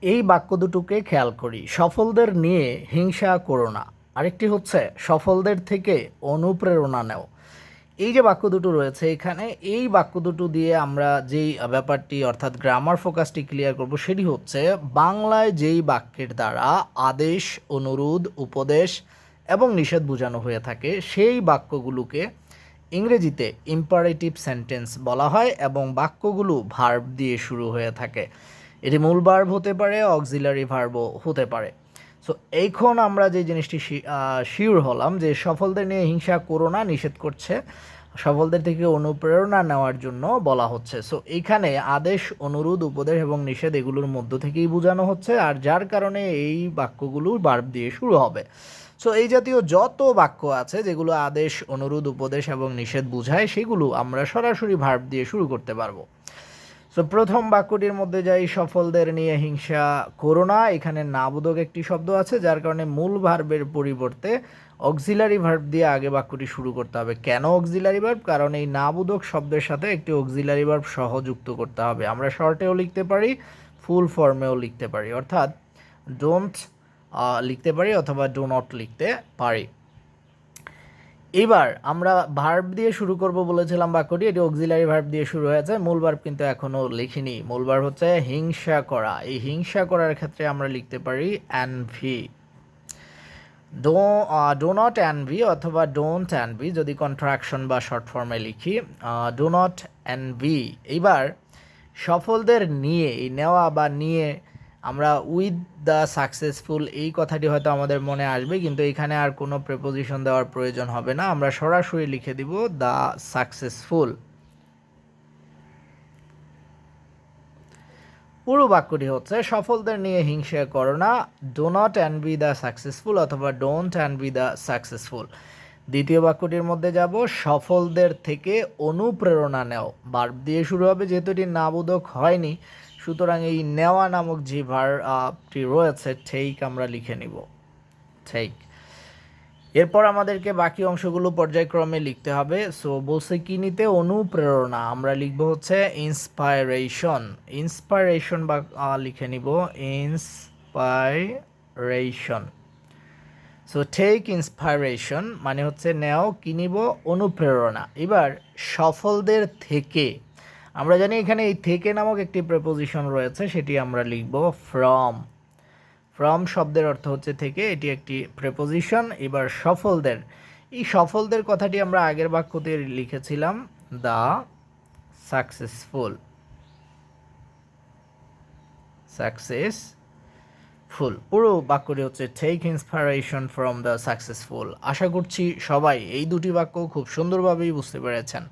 এই বাক্য দুটোকে খেয়াল করি। সফলদের নিয়ে হিংসা করো না। আরেকটি হচ্ছে সফলদের থেকে অনুপ্রেরণা নেও। এই যে বাক্য দুটো রয়েছে এখানে, এই বাক্য দুটো দিয়ে আমরা যেই ব্যাপারটি অর্থাৎ গ্রামার ফোকাসটি ক্লিয়ার করব সেটি হচ্ছে বাংলায় যেই বাক্যের দ্বারা আদেশ, অনুরোধ, উপদেশ এবং নিষেধ বোঝানো হয়ে থাকে সেই বাক্যগুলোকে ইংরেজিতে ইম্পারেটিভ সেন্টেন্স বলা হয় এবং বাক্যগুলো ভার্ব দিয়ে শুরু হয়ে থাকে। এটি মূল ভার্ব হতে পারে, অক্সিলারি ভার্বও হতে পারে। সো এইখন আমরা যে জিনিসটি শিওর হলাম যে সফলদের নিয়ে হিংসা করো না নিষেধ করছে, সফলদের থেকে অনুপ্রেরণা নেওয়ার জন্য বলা হচ্ছে। সো এইখানে আদেশ, অনুরোধ, উপদেশ এবং নিষেধ এগুলোর মধ্য থেকেই বোঝানো হচ্ছে, আর যার কারণে এই বাক্যগুলো ভার্ব দিয়ে শুরু হবে। সো এই জাতীয় যত বাক্য আছে যেগুলো আদেশ, অনুরোধ, উপদেশ এবং নিষেধ বোঝায় সেগুলো আমরা সরাসরি ভার্ব দিয়ে শুরু করতে পারবো। সো প্রথম বাক্যটির মধ্যে যাই, সফলদের নিয়ে হিংসা করো না। এখানে নাবোধক একটি শব্দ আছে যার কারণে মূল ভার্বের পরিবর্তে অক্সিলারি ভার্ব দিয়ে আগে বাক্যটি শুরু করতে হবে। কেন অক্সিলারি ভার্ব? কারণ এই নাবোধক শব্দের সাথে একটি অক্সিলারি ভার্ব সহ যুক্ত করতে হবে। আমরা শর্টেও লিখতে পারি, ফুল ফর্মেও লিখতে পারি, অর্থাৎ ডোন্ট লিখতে পারি অথবা ডো নট লিখতে পারি। এবার আমরা ভার্ব দিয়ে শুরু করব বলেছিলাম বাক্যটি, এটি অক্সিলারি ভার্ব দিয়ে শুরু হয়েছে। মূল ভার্ব কিন্তু এখনও লিখিনি। মূল ভার্ব হচ্ছে হিংসা করা। এই হিংসা করার ক্ষেত্রে আমরা লিখতে পারি এনভি। ডো নট এনভি অথবা ডোন্ট এনভি যদি কন্ট্রাকশন বা শর্ট ফর্মে লিখি, ডো নট এনভি। এইবার সফলদের নিয়ে, এই নেওয়া বা নিয়ে, আমরা উইথ দ্য সাকসেসফুল এই কথাটি হয়তো আমাদের মনে আসবে, কিন্তু এখানে আর কোনো প্রেপোজিশন দেওয়ার প্রয়োজন হবে না। আমরা সরাসরি লিখে দিব দ্য সাকসেসফুল। পুরো বাক্যটি হচ্ছে সফলদের নিয়ে হিংসা করো না, do not envy the successful অথবা ডোন্ট এনভি দ্য সাকসেসফুল। দ্বিতীয় বাক্যটির মধ্যে যাব, সফলদের থেকে অনুপ্রেরণা নেও। ভার্ব দিয়ে শুরু হবে, যেহেতু এটি নাবোধক হয়নি সুতরাং এই নেওয়া নামক যে ভার্বটি রয়েছে টেক আমরা লিখে নিব, টেক। এরপর আমাদেরকে বাকি অংশগুলো পর্যায়ক্রমে লিখতে হবে। সো বলছে কি নিতে? অনুপ্রেরণা। আমরা লিখবো হচ্ছে ইন্সপাইরেশন। ইন্সপাইরেশন বা লিখে নিব ইন্সপাইরেশন। সো টেক ইন্সপাইরেশন মানে হচ্ছে নেও, কি নিব? অনুপ্রেরণা। এবার সফলদের থেকে, আমরা জানি এখানে এই থেকে নামক একটি প্রেপোজিশন রয়েছে, সেটি আমরা লিখব ফ্রম। ফ্রম শব্দের অর্থ হচ্ছে থেকে, এটি একটি প্রেপোজিশন। এবার সফলদের, এই সফলদের কথাটি আমরা আগের বাক্যতে লিখেছিলাম দ্য সাকসেসফুল। সাকসেসফুল পুরো বাক্যটি হচ্ছে take inspiration from the successful. আশা করছি সবাই এই দুটি বাক্য খুব সুন্দরভাবেই বুঝতে পেরেছেন।